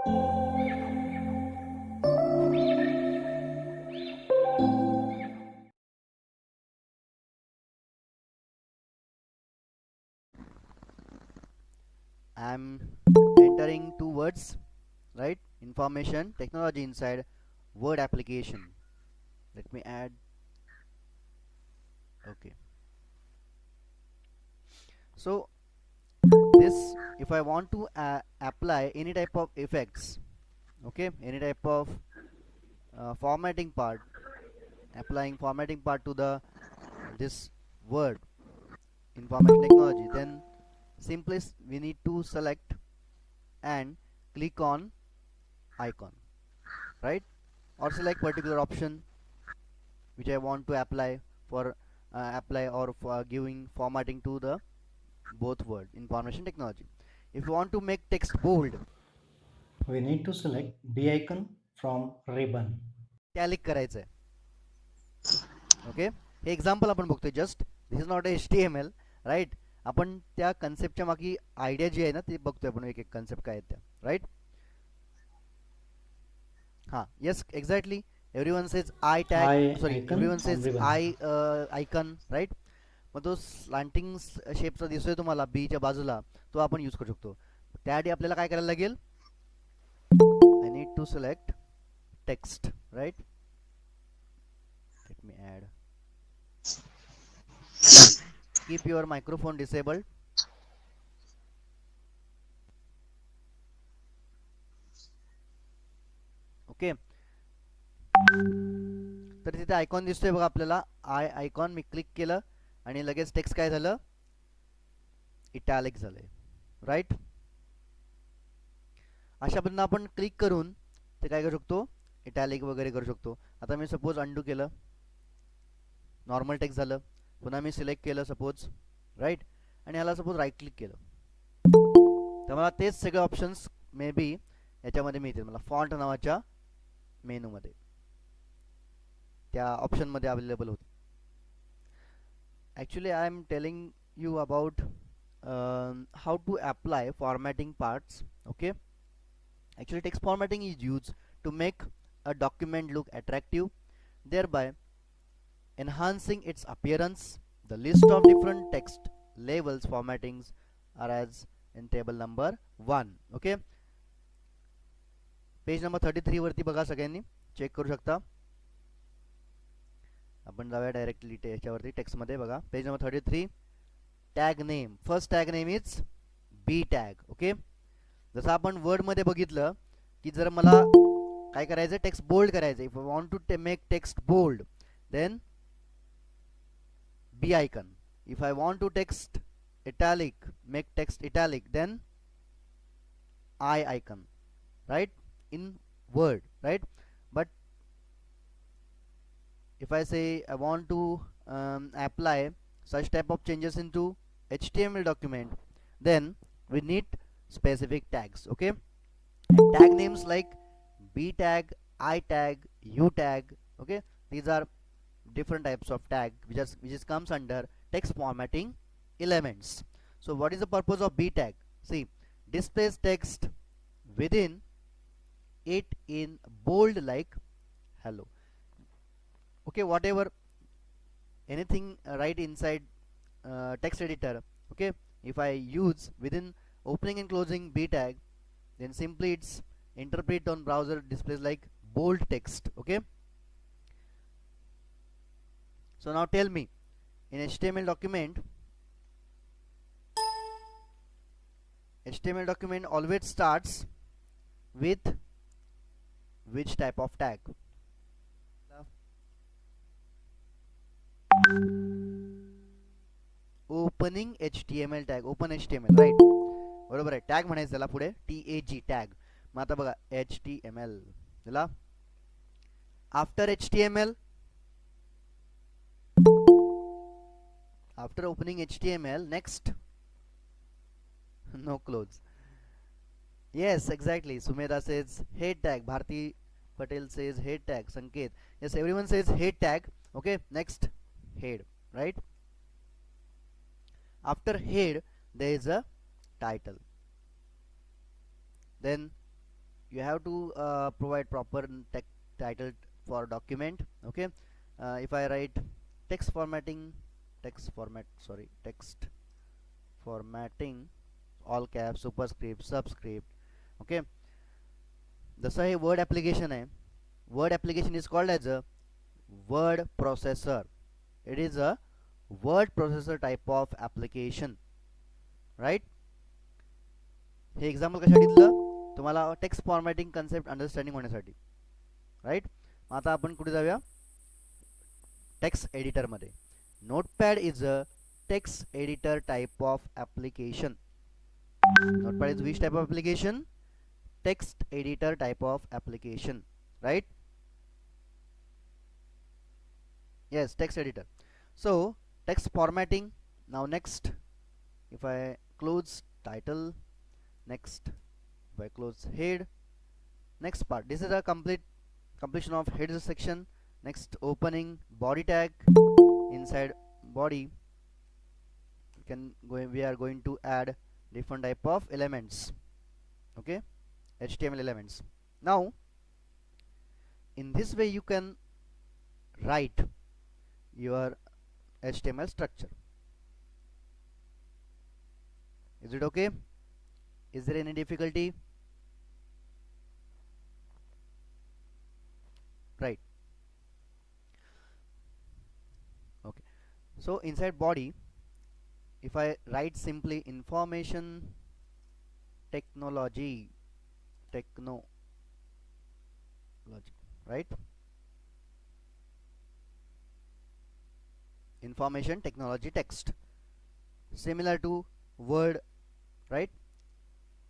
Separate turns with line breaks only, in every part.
I'm entering two words, right? Information technology inside word application. Let me add. Okay. So this, if I want to apply any type of effects, okay, any type of formatting part, applying formatting part to the this word information technology, then simply we need to select and click on icon, right? Or select particular option which I want to apply for apply or for giving formatting to the both word information technology. If you want to make text bold,
We need to select B icon from ribbon.
italic करायचं आहे. Okay, हे example आपण बघतोय just. This is not HTML, right. आपण त्या कन्सेप्टच्या मागे idea जी आहे ना ते बघतोय आपण, एक एक कन्सेप्ट काय आहेत त्या, राईट. हां, yes, exactly. Everyone says I tag,
I
sorry,
icon
everyone
on
says
ribbon.
I icon, right. मग तो स्लांटिंग शेपचा दिसतोय तुम्हाला बीच्या बाजूला, तो आपण यूज करू शकतो. त्यासाठी आपल्याला काय करायला लागेल? I need to select text, right. Let me add. Keep your microphone disabled. Okay. तर तिथे आयकॉन दिसतोय बघा आपल्याला, आय आयकॉन. मी क्लिक केलं आणि लगेच टेक्स्ट काय झालं? इटॅलिक झालंय, राईट. अशा पद्धतीनं आपण क्लिक करून ते काय करू शकतो? इटॅलिक वगैरे करू शकतो. आता मी सपोज अंडू केलं, नॉर्मल टेक्स्ट झालं. पुन्हा मी सिलेक्ट केलं सपोज, राईट, आणि ह्याला सपोज राईट क्लिक केलं, तर मला तेच सगळे ऑप्शन्स मे बी याच्यामध्ये मिळतील मला, फॉन्ट नावाच्या मेनूमध्ये, त्या ऑप्शनमध्ये अवेलेबल होते. Actually, I am telling you about how to apply formatting parts. Okay, actually text formatting is used to make a document look attractive, thereby enhancing its appearance. The list of different text labels formattings are as in table number 1. Okay, page number 33 वरती बघा, सगळ्यांनी check करू शकता. आपण जाऊया directly याच्यावरती टेक्स्टमध्ये. बघा page number 33, tag name. First tag name is B tag. Okay, जसं आपण वर्डमध्ये बघितलं की जर मला काय करायचं, टेक्स्ट बोल्ड करायचं, if I want to make text bold, then B icon. If I want to text italic, make text italic, then I icon, right, in word, right. But if I say I want to apply such type of changes into HTML document, then we need specific tags. Okay, and tag names like b tag, I tag, u tag. Okay, these are different types of tag which is comes under text formatting elements. So what is the purpose of b tag? See, displays text within it in bold like hello. Okay, whatever, anything right inside text editor. Okay, if I use within opening and closing b tag, then simply it's interpret on browser displays like bold text. Okay, so now tell me, in HTML document always starts with which type of tag? Opening HTML tag, open HTML, right, बरोबर आहे. Tag म्हणायचं त्याला पुढे, TAG tag. मग आता बघा HTML त्याला after HTML, after opening HTML, next no clothes. Yes, exactly. Sumedha says head tag. Bharti Patel says head tag. Sanket, yes, everyone says head tag. Okay, next head, right. After head there is a title, then you have to provide proper title for document. Okay, if I write text formatting, text formatting, all caps, superscript, subscript. Okay, जसं हे word application आहे, word application is called as a word processor. It is a word processor type of application, right. हे example कशासाठी दिलं तुम्हाला, text formatting concept understanding होण्यासाठी, right. आता आपण कुठे जाऊया, टेक्स्ट एडिटरमध्ये. Notepad is a text editor type of application. Notepad is which type of application? Text editor type of application, right? Yes, text editor. So text formatting. Now next, if I close title, next if I close head, next part, this is a completion of head section. Next, opening body tag. Inside body we are going to add different type of elements. Okay, HTML elements. Now in this way you can write your HTML structure. Is it okay? Is there any difficulty? Right. Okay, so inside body, if I write simply information technology, right? Information technology text, similar to word, right?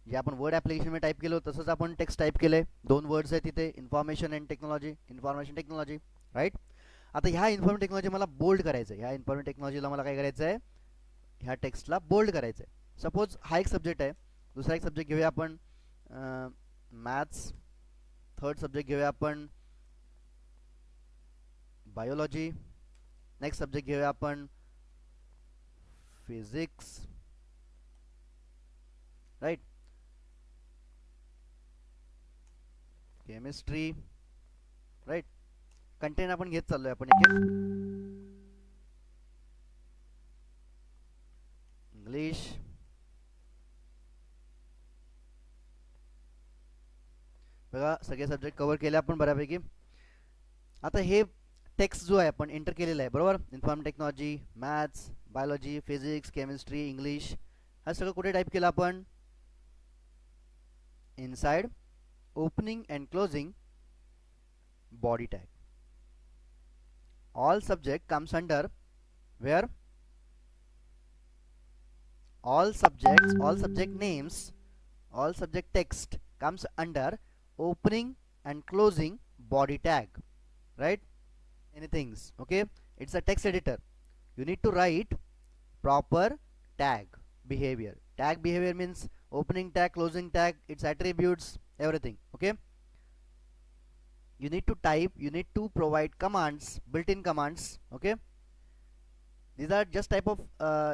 जे आपण word application मध्ये type केलं तसंच आपण text type केलंय. दोन words आहेत तिथे, information and technology, information technology, right. आता ह्या इन्फॉर्मेशन टेक्नॉलॉजी मला बोल्ड करायचं आहे. ह्या इन्फॉर्मेशन टेक्नॉलॉजीला मला काय करायचं आहे, ह्या टेक्स्टला बोल्ड करायचं आहे. सपोज हा एक सब्जेक्ट आहे, दुसरा एक सब्जेक्ट घेऊया आपण मॅथ्स, थर्ड सब्जेक्ट घेऊया आपण बायोलॉजी, नेक्स्ट सब्जेक्ट घेऊया आपण physics, right, chemistry, right. Content आपण घेत चाललोय आपण एक इंग्लिश, बघा सगळे सब्जेक्ट कव्हर केले आपण बऱ्यापैकी. आता हे टेक्स्ट जो आहे आपण एंटर केलेला आहे, बरोबर. Information technology, maths, biology, physics, chemistry, English, हा सगळं कुठे टाईप केलं आपण, inside opening and closing body tag. All subject comes under where, all subject names, all subject text comes under opening and closing body tag, right? Anything, okay? It's a text editor. You need to write proper tag behavior. Tag behavior means opening tag, closing tag, its attributes, everything. Okay, you need to type, you need to provide commands, built-in commands. Okay, these are just type of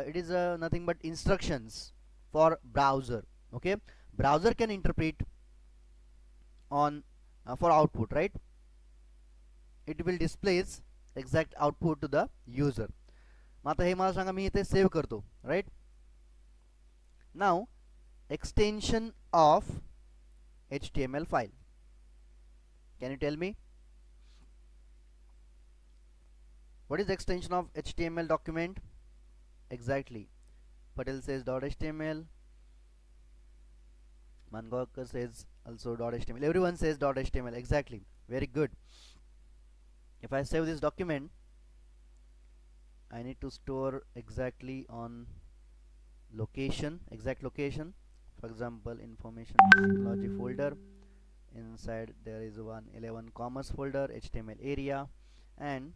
it is nothing but instructions for browser. Okay, browser can interpret on for output, right? It will displays exact output to the user. आता हे मला सांगा, मी इथे save करतो, right? Now extension of HTML file. Can you tell me what is the extension of HTML document? Exactly, Patel says .html, Mangawkar says also .html, everyone says .html. Exactly, very good. If I save this document, I need to store exactly on location, exact location. For example, information technology folder, inside there is one 11 commerce folder, HTML area, and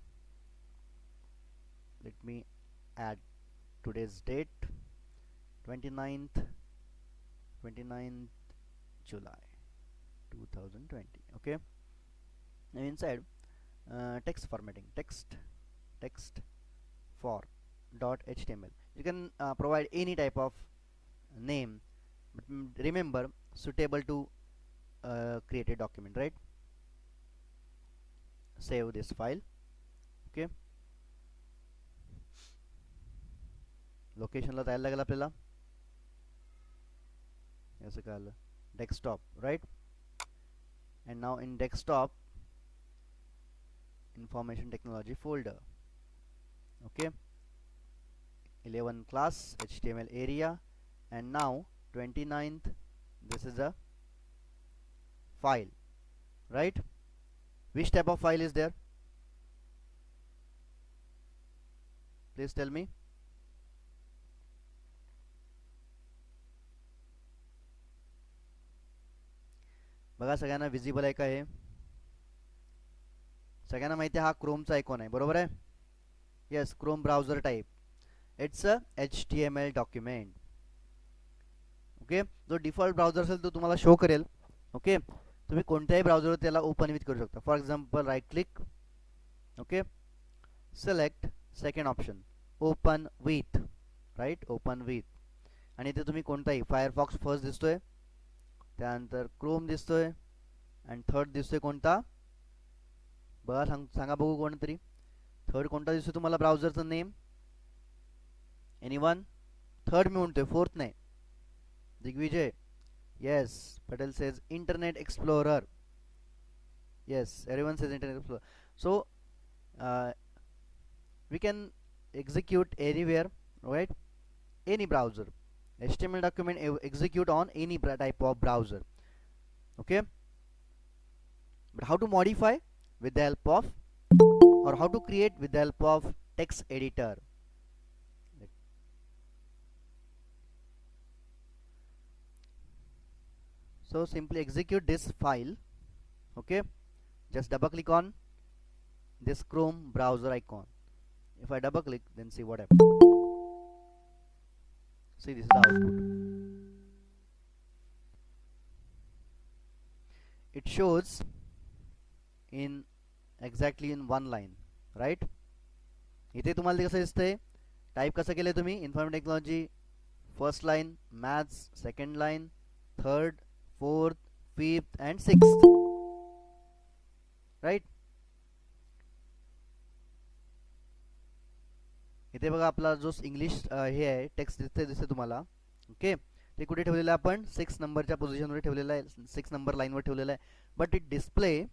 let me add today's date, 29th July 2020. Okay, now inside text formatting, text for .html, you can provide any type of name, but remember suitable to created document, right? Save this file. Okay, लोकेशनला जायला लागेल आपल्याला. असं काय आलं, desktop, right? and now in desktop, information technology folder. Okay, 11 class HTML area, and now 29th, this is a file, right? Which type of file is there? Please tell me. बघा सगळ्यांना visible आहे का? हे सगळ्यांना माहिती आहे, हा क्रोमचा icon आहे, बरोबर आहे? Yes, Chrome browser type. It's a HTML document. Okay, जो डिफॉल्ट ब्राउझर असेल तो तुम्हाला शो करेल. ओके, तुम्ही कोणत्याही ब्राउझरवर त्याला ओपन विथ करू शकता. For example right click, okay, select second option, open with, right, open with. आणि इथे तुम्ही कोणताही, फायरफॉक्स फर्स्ट दिसतोय, त्यानंतर क्रोम दिसतोय, आणि थर्ड दिसतोय कोणता? बघा, सांगा बघू कोणतरी. थर्ड कोणता दिसतोय तुम्हाला ब्राउझरचं नेम? एनीवन? थर्ड मी म्हणतोय, फोर्थ नाही. Digvijay, yes. Patel says internet explorer. Yes, everyone says internet explorer. So we can execute anywhere, right? Any browser. HTML document execute on any type of browser. Okay, but how to modify? With the help of, or how to create? With the help of text editor. So simply execute this file. Okay, just double click on this Chrome browser icon. If I double click, then see what happens. See, this is the output. It shows in exactly in one line, right? इथे तुम्हाला ते कसं दिसतंय, type कसं केलंय तुम्ही? Information technology first line, maths second line, third, fourth, fifth and sixth, right? इथे बघा, आपला जो इंग्लिश हे आहे टेक्स्ट दिसते तुम्हाला. ओके, ते कुठे ठेवलेलं आहे? आपण 6 नंबरच्या पोझिशनवर ठेवलेलं आहे, 6 नंबर लाईनवर ठेवलेलं आहे. But it display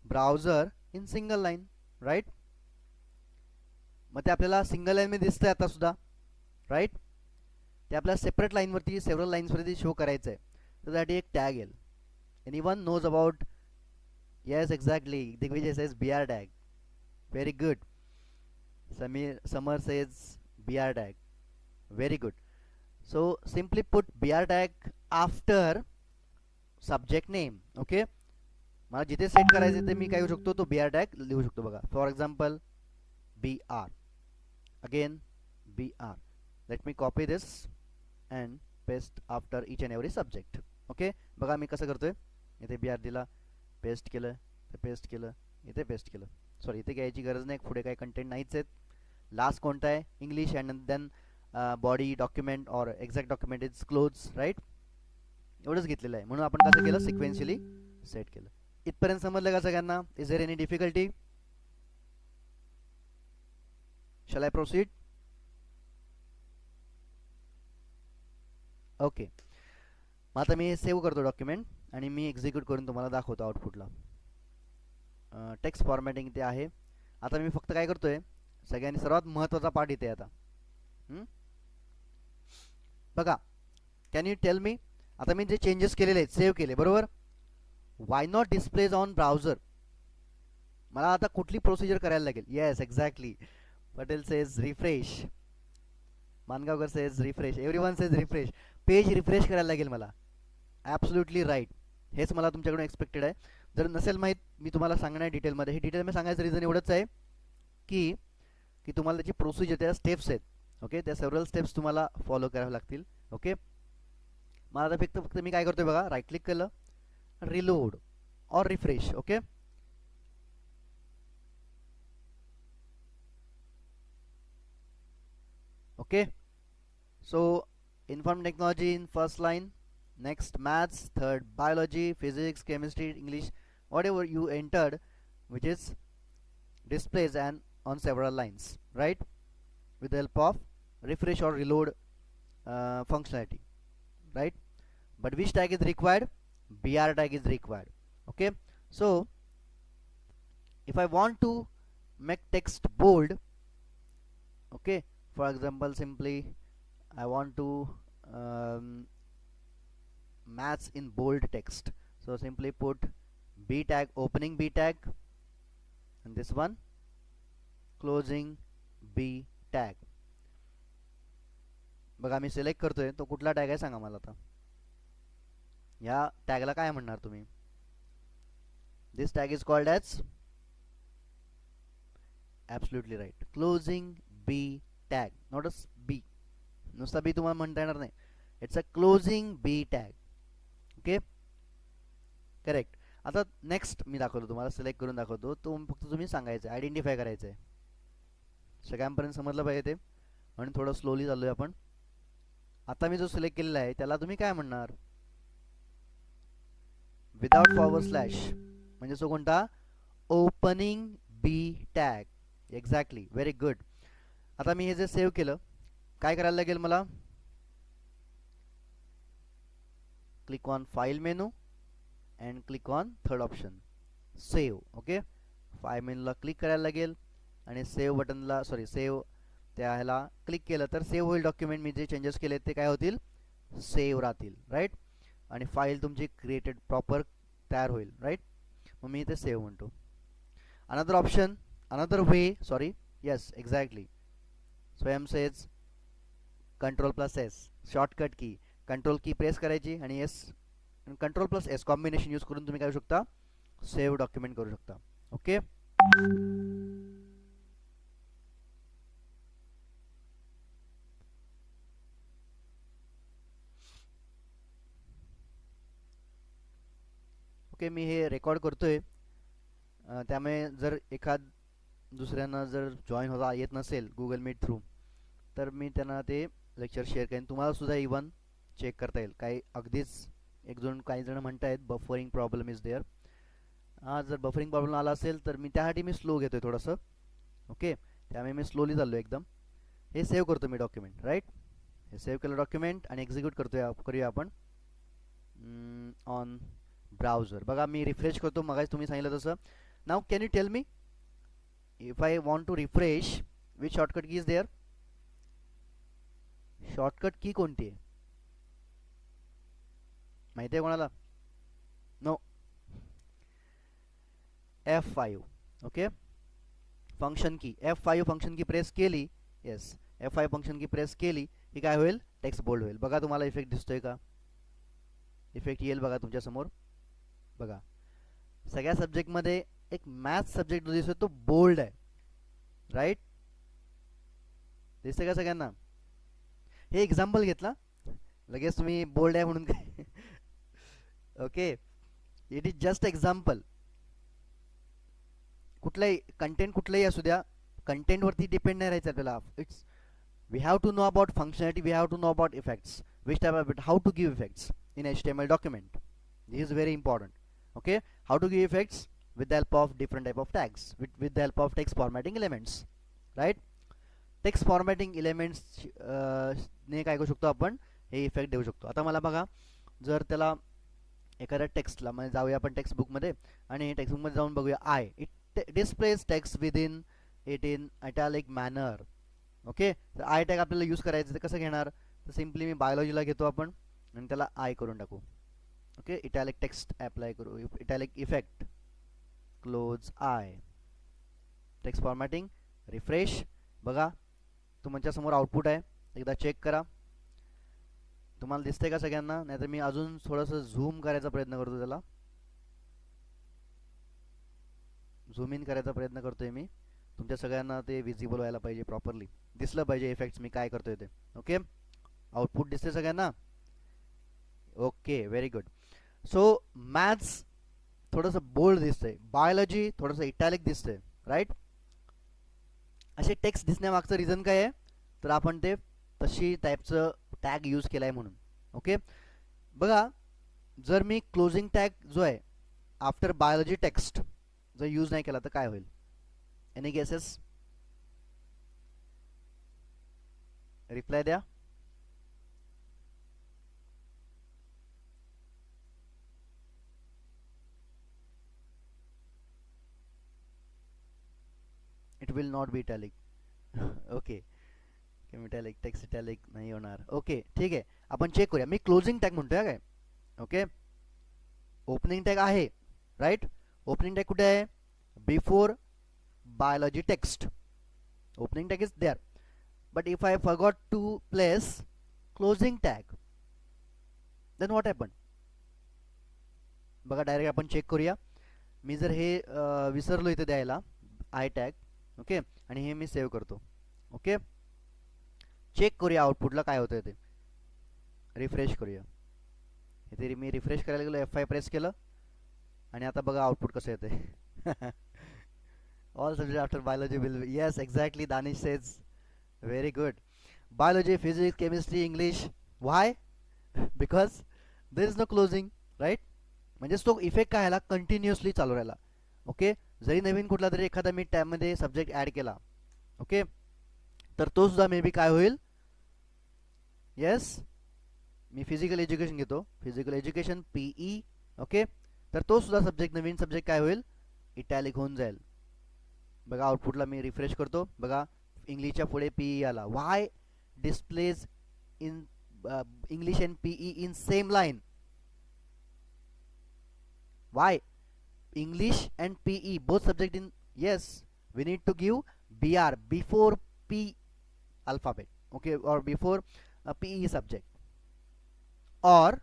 browser in single line, right? मग ते आपल्याला सिंगल लाईन मध्ये दिसतंय आता सुद्धा, राईट? ते आपल्याला सेपरेट लाईनवरती, सेव्हरल लाईन्सवरती शो करायचं आहे. त्यासाठी एक टॅग येईल. Anyone knows about? Yes, exactly. Digvijay says BR tag. Very good. Summer says BR tag. Very good. So simply put BR tag after subject name. Okay, मला जिथे सेट करायचे ते मी काय करू शकतो, तो BR tag लिहू शकतो. बघा, for example BR, again BR. Let me copy this and paste after each and every subject. Okay, बघा मी कसं करतोय. इथे BR दिला, पेस्ट केलं, पेस्ट केलं, इथे पेस्ट केलं. सॉरी, इथे घ्यायची गरज नाही, पुढे काही कंटेंट नाहीच आहेत. लास्ट कोणता आहे? English, and then body document और exact document is close, right? एवढंच घेतलेलं आहे, म्हणून आपण कसं केलं? सिक्वेन्शियली सेट केलं. इथपर्यंत समजलं का सगळ्यांना? Is there any difficulty? Shall I proceed? Okay, मग आता मी सेव्ह करतो डॉक्युमेंट आणि मी एक्झिक्यूट करून तुम्हाला दाखवतो आउटपुटला. टेक्स्ट फॉर्मॅटिंग इथे आहे. आता मी फक्त काय करतोय, सगळ्यांनी सर्वात महत्त्वाचा पार्ट इथे आता. बघा, कॅन यू टेल मी? आता मी जे चेंजेस केलेले आहेत, सेव्ह केले, बरोबर? Why not displays on browser? मला आता कुठली प्रोसिजर करायला लागेल? Yes, exactly. Patel says refresh. Mangaonkar says refresh. Everyone says refresh. Page refresh करायला लागेल मला. Absolutely right. हेच मला तुमच्याकडून एक्सपेक्टेड आहे. जर नसेल माहीत, मी तुम्हाला सांगणार डिटेलमध्ये. हे डिटेल मी सांगायचं रिझन एवढंच आहे की तुम्हाला त्याची प्रोसिजर, त्या स्टेप्स आहेत. ओके, त्या सेव्हरल स्टेप्स तुम्हाला फॉलो कराव्या लागतील. ओके, मला आता फक्त मी काय करतोय बघा, राईट क्लिक केलं, रिलोड और refresh. Okay, okay. So information technology in first line, next maths, third biology, physics, chemistry, English, whatever you entered, which is displays and on several lines, right, with the help of refresh or reload functionality, right. But which tag is required? BR tag is required. Okay, so if I want to make text bold, okay, for example, simply I want to um, maths in bold text, so simply put B tag, opening B tag, and this one closing B tag. बघा मी select करतोय, तो कुठला tag आहे सांगा मला आता. या टॅगला काय म्हणणार तुम्ही? This tag is called as absolutely right, closing B tag, not a B. नुसता बी तुम्हाला म्हणता येणार नाही, it's a closing B tag. Okay, correct. आता नेक्स्ट मी दाखवतो तुम्हाला, सिलेक्ट करून दाखवतो, तो फक्त तुम्ही सांगायचं, आयडेंटिफाय करायचं आहे. सगळ्यांपर्यंत समजलं पाहिजे ते, म्हणून थोडं स्लोली चाललोय आपण. आता मी जो सिलेक्ट केलेला आहे त्याला तुम्ही काय म्हणणार? विदाउट फॉरवर्ड स्लॅश, म्हणजे तो कोणता? ओपनिंग बी टॅग. Exactly, very good. आता मी हे जे सेव्ह केलं, काय करायला लागेल मला? Click on file menu and click on third option, save. Okay, file मेनूला क्लिक करायला लागेल आणि सेव्ह बटनला, सॉरी, सेव्ह त्या ह्याला क्लिक केलं तर सेव्ह होईल डॉक्युमेंट. मी जे चेंजेस केले ते काय होतील? सेव्ह राहतील, राईट. आणि फाईल तुमची क्रिएटेड प्रॉपर तयार होईल, राईट. मग मी इथे सेव्ह म्हणतो. Another option, another way, sorry, yes, exactly. स्वयं सेज Ctrl+S, शॉर्टकट की. कंट्रोल की प्रेस करायची आणि एस, Ctrl+S कॉम्बिनेशन यूज करून तुम्ही काय करू शकता? सेव्ह डॉक्युमेंट करू शकता. Okay, okay. मी हे रेकॉर्ड करतोय, त्यामुळे जर एखाद दुसऱ्यांना जर जॉईन होता येत नसेल गुगल मीट थ्रू, तर मी त्यांना ते लेक्चर शेअर करेन. तुम्हाला सुद्धा इवन चेक करता येईल. काही अगदीच काही जण म्हणतायत बफरिंग प्रॉब्लेम इज देअर. जर बफरिंग प्रॉब्लेम आला असेल तर मी त्यासाठी मी स्लो घेतोय थोडंसं. ओके, त्यामुळे मी स्लोली चाललो एकदम. हे सेव्ह करतो मी डॉक्युमेंट, राईट. हे सेव्ह केलं डॉक्युमेंट आणि एक्झिक्यूट करूया आपण ऑन ब्राउझर. बघा मी रिफ्रेश करतो, मगाच तुम्ही सांगितलं तसं. Now can you tell me, if I want to refresh, which shortcut key is there? Shortcut key कोणती आहे माहिती आहे कोणाला? No, F5. ओके, फंक्शन की F5 फंक्शन की प्रेस केली, येस, F5 फंक्शन की प्रेस केली की काय होईल? टेक्स्ट बोल्ड होईल. बघा तुम्हाला इफेक्ट दिसतोय का? इफेक्ट येईल बघा तुमच्या समोर. बघा, सगळ्या सब्जेक्टमध्ये एक मॅथ्स सब्जेक्ट जो दिसतोय तो बोल्ड आहे, राईट. दिसतंय का सगळ्यांना? हे एक्झाम्पल घेतला, लगेच तुम्ही बोल्ड आहे म्हणून काय? Okay, it is just example. कुठलाही कंटेंट कुठलंही असू द्या, कंटेंटवरती डिपेंड नाही राहायचं आपल्याला. It's, we have to know about functionality, we have to know about effects, which type of, how to give effects in HTML document. This is very important. Okay, how to give effects with the help of different type of tags, with the help of text formatting elements, right. text formatting elements ने काय करू शकतो आपण? हे effect देऊ शकतो. आता मला बघा, जर त्याला एखाद्या टेक्स्टला, म्हणजे जाऊया आपण टेक्स्ट बुकमध्ये आणि टेक्स्ट बुकमध्ये जाऊन बघूया. I, it displays text within it in italic manner. Okay, तर आय टॅग आपल्याला यूज करायचं, ते कसं घेणार? तर सिम्पली मी बायोलॉजीला घेतो आपण आणि त्याला आय करून टाकू. ओके, इटॅलिक टेक्स्ट अप्लाय करू, italic effect, close I, text formatting, refresh. बघा तुमच्या समोर आउटपुट आहे, एकदा चेक करा. तुम्हाला दिसतंय का सगळ्यांना? नाहीतर मी अजून थोडंसं झूम करायचा प्रयत्न करतो, त्याला झूम इन करायचा प्रयत्न करतोय मी. तुमच्या सगळ्यांना ते विजिबल व्हायला पाहिजे, प्रॉपरली दिसलं पाहिजे इफेक्ट्स मी काय करतोय ते. ओके, आउटपुट दिसते सगळ्यांना? Okay, very good. So maths थोडंसं बोल्ड दिसतंय, बायोलॉजी थोडंसं इटॅलिक दिसतंय, राईट. असे टेक्स्ट दिसण्यामागचं रिझन काय आहे? तर आपण ते तशी टाईपचं टॅग यूज केलाय म्हणून. ओके, बघा, जर मी क्लोजिंग टॅग जो आहे आफ्टर बायोलॉजी टेक्स्ट जर यूज नाही केला तर काय होईल? Any guesses? रिप्लाय द्या. It will not be italic. Okay, italic text italic नाही होणार. ओके ठीक आहे, आपण चेक करूया. मी क्लोजिंग टॅग म्हणतोय काय. ओके, ओपनिंग टॅग आहे राईट. ओपनिंग टॅग कुठे आहे? Before biology text. Opening tag is there, but if I forgot to place closing tag, then what happened? बघा डायरेक्ट आपण चेक करूया. मी जर हे विसरलो इथे द्यायला आय टॅग, ओके, आणि हे मी सेव्ह करतो. ओके, चेक करूया आउटपुटला काय होतंय ते. रिफ्रेश करूया. इथे मी रिफ्रेश करायला गेलो, F5 प्रेस केलं आणि आता बघा आउटपुट कसं येतंय. All subjects after biology will be, yes exactly, Danish says very good. Biology, physics, chemistry, English. Why? Because there is no closing, right? म्हणजे तो इफेक्ट काय ह्याला कंटिन्युअसली चालू राहिला. ओके, जरी नवीन कुठला तरी एखादा मी टॅबमध्ये सब्जेक्ट ॲड केला, ओके, तर तो सुद्धा मे बी काय होईल. येस, मी फिजिकल एज्युकेशन घेतो, फिजिकल एज्युकेशन PE, ओके, तर तो सुद्धा सब्जेक्ट नवीन सब्जेक्ट काय होईल, इटॅलिक होऊन जाईल. बघा आउटपुटला मी रिफ्रेश करतो. बघा इंग्लिशच्या पुढे PE आला. Why displays in English and PE in same line? Why English and PE both subject in? Yes, we need to give BR before P alphabet, okay, or before PE subject or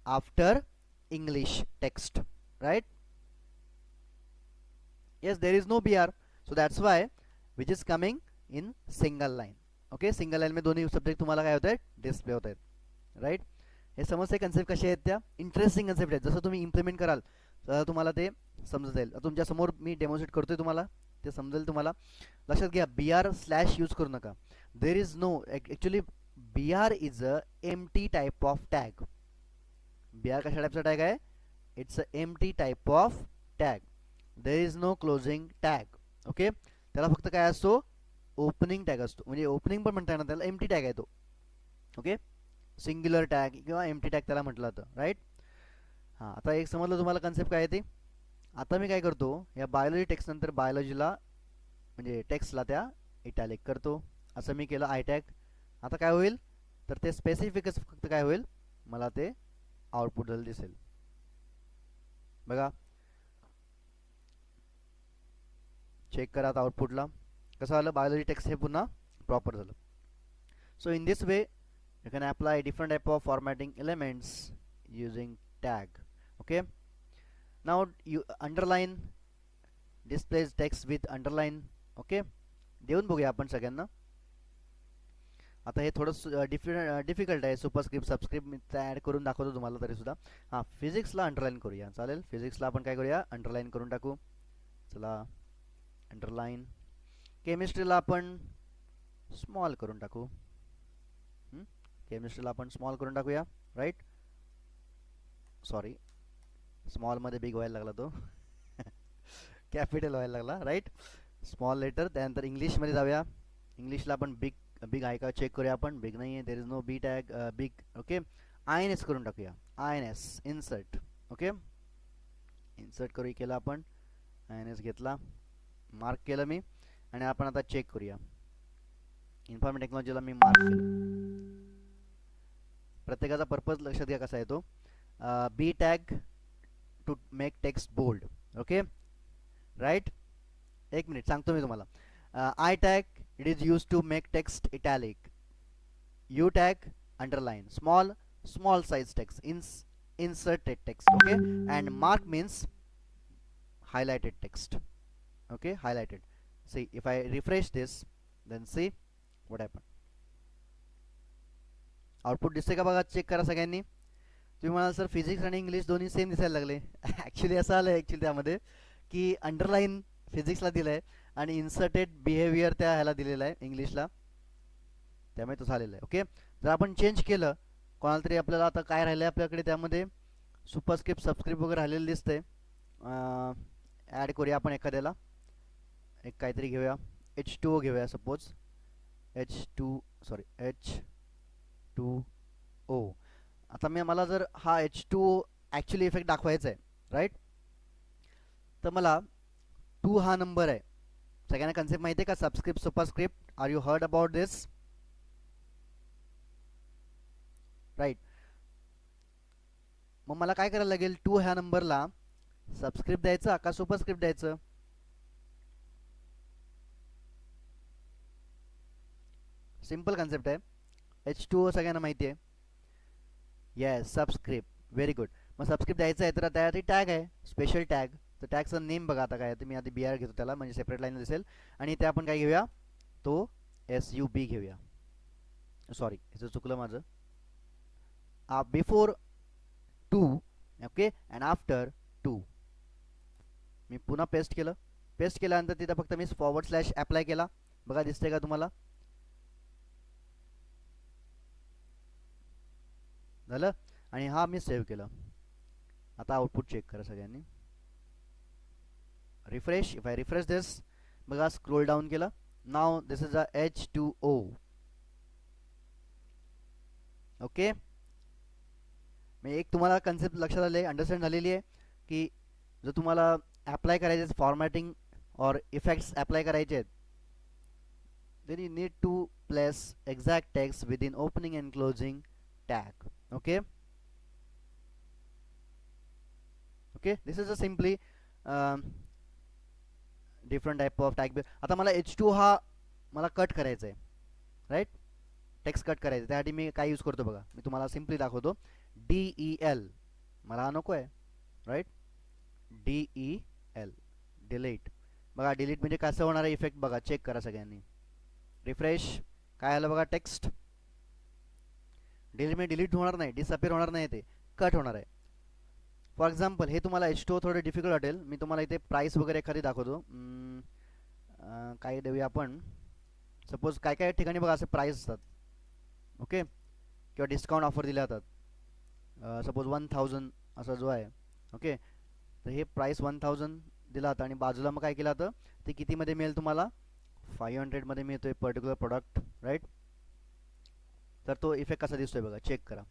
after English text, right? Yes, there is no BR, so that's why which is coming in single line. Okay, single line में दोन्ही subject तुम्हाला काय होत आहेत, display होत आहेत, right. हे समजते कन्सेप्ट कशा आहेत त्या, इंटरेस्टिंग कन्सेप्ट आहेत. जसं तुम्ही इम्प्लिमेंट कराल तर तुम्हाला ते समजत जाईल. तुमच्या समोर मी डेमॉन्स्ट्रेट करतोय, तुम्हाला ते समजेल. तुम्हाला लक्षात घ्या, BR स्लॅश यूज करू नका. There is no, actually BR is a empty type of tag. BR कशा टाईपचा टॅग आहे? It's a empty type of tag. There is no closing tag. Okay, त्याला फक्त काय असतो, ओपनिंग टॅग असतो. म्हणजे ओपनिंग पण म्हणता येणार त्याला, एम्प्टी टॅग आहे तो. ओके, सिंग्युलर टॅग किंवा एम्प्टी टॅग त्याला म्हटलं जातं, राईट. हां, आता एक समजलं तुम्हाला कन्सेप्ट काय आहे ते. आता मी काय करतो, या बायोलॉजी टेक्स्ट नंतर बायोलॉजीला म्हणजे टेक्स्टला त्या इटॅलिक करतो. असं मी केलं आय टॅग. आता काय होईल तर ते स्पेसिफिकच फक्त काय होईल, मला ते आउटपुट झालं दिसेल. बघा, चेक करा आता आउटपुटला कसं आलं. बायोलॉजी टेक्स्ट हे पुन्हा प्रॉपर झालं. So in this way you can apply different type of formatting elements using tag. Okay, now you underline displays text with underline. Okay, देऊन बघूया आपण सगळ्यांना. आता हे थोडं डिफिकल्ट आहे. सुपरस्क्रिप्ट सबस्क्रिप्ट मी ॲड करून दाखवतो तुम्हाला तरी सुद्धा. हां, फिजिक्सला अंडरलाईन करूया, चालेल. फिजिक्सला आपण काय करूया, अंडरलाईन करून टाकू. चला, अंडरलाईन. केमिस्ट्रीला आपण स्मॉल करून टाकू. केमिस्ट्रीला आपण स्मॉल करून टाकूया, राईट. सॉरी, स्मॉलमध्ये बिग व्हायला लागला तो, कॅपिटल व्हायला लागला, राईट. Small letter. त्यानंतर इंग्लिशमध्ये जाऊया. इंग्लिशला आपण बिग आहे का चेक करूया आपण. बिग नाही आहे, there is no B tag, big. Okay, INS करून टाकूया. INS insert. ओके, इन्सर्ट करू केलं आपण. INS घेतला, मार्क केलं मी, आणि आपण आता चेक करूया. इन्फॉर्मेशन टेक्नॉलॉजीला मी मार्क केलं. प्रत्येकाचा पर्पज लक्षात घ्या कसा आहे तो. B tag to make text bold. Okay, right. एक मिनिट सांगतो मी तुम्हाला. I tag it is use to make text italic. U tag underline. Small size text, inserted text. Okay, and mark means highlighted text. Okay, highlighted. See, if I refresh this, then see what happened. Output दिसते का बघा, check करा सगळ्यांनी. तुम्ही म्हणाल sir physics आणि English दोन्ही same दिसायला लागले. ॲक्च्युली असं आलं आहे ॲक्च्युली त्यामध्ये की अंडरलाईन फिजिक्सला दिलं आहे आणि इन्सर्टेड बिहेवियर त्या ह्याला दिलेलं आहे इंग्लिशला, त्यामुळे तो झालेला आहे. ओके, जर आपण चेंज केलं कोणाला तरी आपल्याला आता काय राहिलं आहे आपल्याकडे त्यामध्ये सुपरस्क्रिप्ट सबस्क्रिप्ट वगैरे राहिलेलं दिसतंय. ॲड करूया आपण एखाद्याला. एक काहीतरी घेऊया, H2O घेऊया सपोज. H2O. आता मला जर हा H2O ॲक्च्युली इफेक्ट दाखवायचा आहे, राईट, तर मला 2 हा नंबर आहे. सगळ्यांना कन्सेप्ट माहिती आहे का, subscript superscript? Are you heard about this? Right. मग मला काय करायला लागेल, 2 ह्या नंबरला सबस्क्रिप्ट द्यायचा का सुपरस्क्रिप्ट द्यायचं? सिंपल कन्सेप्ट आहे. H2O सगळ्यांना माहिती आहे. Yes, subscript. Very good. मग सबस्क्रिप्ट द्यायचं आहे तर त्यासाठी टॅग आहे, स्पेशल टॅग. तर टॅगचं नेम बघा आता काय आहे, मी आधी BR घेतो त्याला, म्हणजे सेपरेट लाईन दिसेल. आणि ते आपण काय घेऊया, तो SUB घेऊया. सॉरी, याचं चुकलं माझं. Before 2, okay, and after 2. मी पुन्हा पेस्ट केलं. पेस्ट केल्यानंतर तिथं फक्त मी फॉरवर्ड / अप्लाय केला. बघा दिसतंय का तुम्हाला? झालं. आणि हा मी सेव्ह केलं. आता आउटपुट चेक करा सगळ्यांनी. रिफ्रेश. इफ आय रिफ्रेश दिस, बघा स्क्रोल डाऊन केलं. Now this is a H2O. Okay. मी एक तुम्हाला कन्सेप्ट लक्षात आले, अंडरस्टँड झालेली आहे की जर तुम्हाला अप्लाय करायचे फॉर्मॅटिंग और इफेक्ट्स अप्लाय करायचे आहेत, then you need to place exact text within opening and closing tag. Okay, this is a simply different type of tag. आता मला H2 हा मला कट करायचा आहे, राईट, टेक्स्ट कट करायचं. त्यासाठी मी काय यूज करतो बघा, मी तुम्हाला सिम्पली दाखवतो. DEL मला हा नको आहे, राईट. DEL, delete. बघा डिलीट म्हणजे कसं होणार आहे इफेक्ट, बघा चेक करा सगळ्यांनी. रिफ्रेश. काय आलं बघा, टेक्स्ट. डिलीट म्हणजे डिलीट होणार नाही, डिसअपिअर होणार नाही, ते कट होणार आहे. फॉर एक्झाम्पल हे तुम्हाला H2O थोडं डिफिकल्ट वाटेल. मी तुम्हाला इथे प्राईस वगैरे एखादी दाखवतो. काय देऊया आपण, सपोज काय काय ठिकाणी बघा असे प्राईस असतात, ओके, किंवा डिस्काउंट ऑफर दिल्या जातात. सपोज 1000 असा जो आहे, ओके, तर हे प्राईस 1000 दिला होता आणि बाजूला मग काय केलं होतं, ते कितीमध्ये मिळेल तुम्हाला, 500मध्ये मिळतोय पर्टिक्युलर प्रोडक्ट, राईट. तर तो इफेक्ट कसा दिसतोय बघा, चेक करा.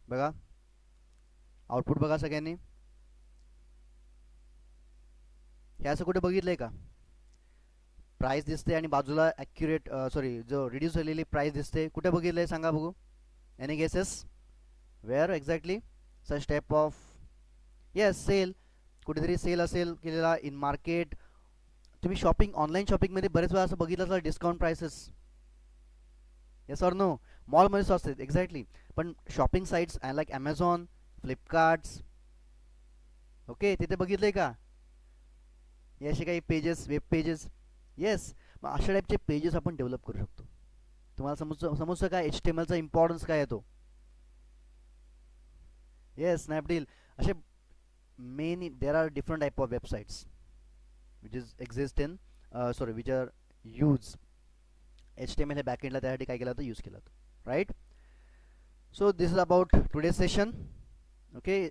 बघा आउटपुट बघा सगळ्यांनी. हे असं कुठे बघितलंय का, प्राइस दिसते आणि बाजूला ॲक्युरेट जो रिड्यूस झालेली प्राइस दिसते, कुठे बघितलंय सांगा बघू. Any guesses where exactly such type of? Yes, sale. कुठेतरी सेल असेल केलेला इन मार्केट. तुम्ही शॉपिंग, ऑनलाईन शॉपिंगमध्ये बरेच वेळा असं बघितलं असेल, discount prices. Yes or no? मॉलमध्ये असते एक्झॅक्टली. पण shopping sites like Amazon, Flipkarts, okay, तिथे बघितलंय का हे असे काही पेजेस, वेब पेजेस? येस. मग अशा टाईपचे पेजेस आपण डेव्हलप करू शकतो. तुम्हाला समजतं का HTMLचा इम्पॉर्टन्स काय येतो? येस, स्नॅपडील. असे many there are different type of websites which is exist in which are use HTML हे बॅकएंडला त्यासाठी काय केलं होतं, यूज केलं होतं, right. So this is about today session. Okay,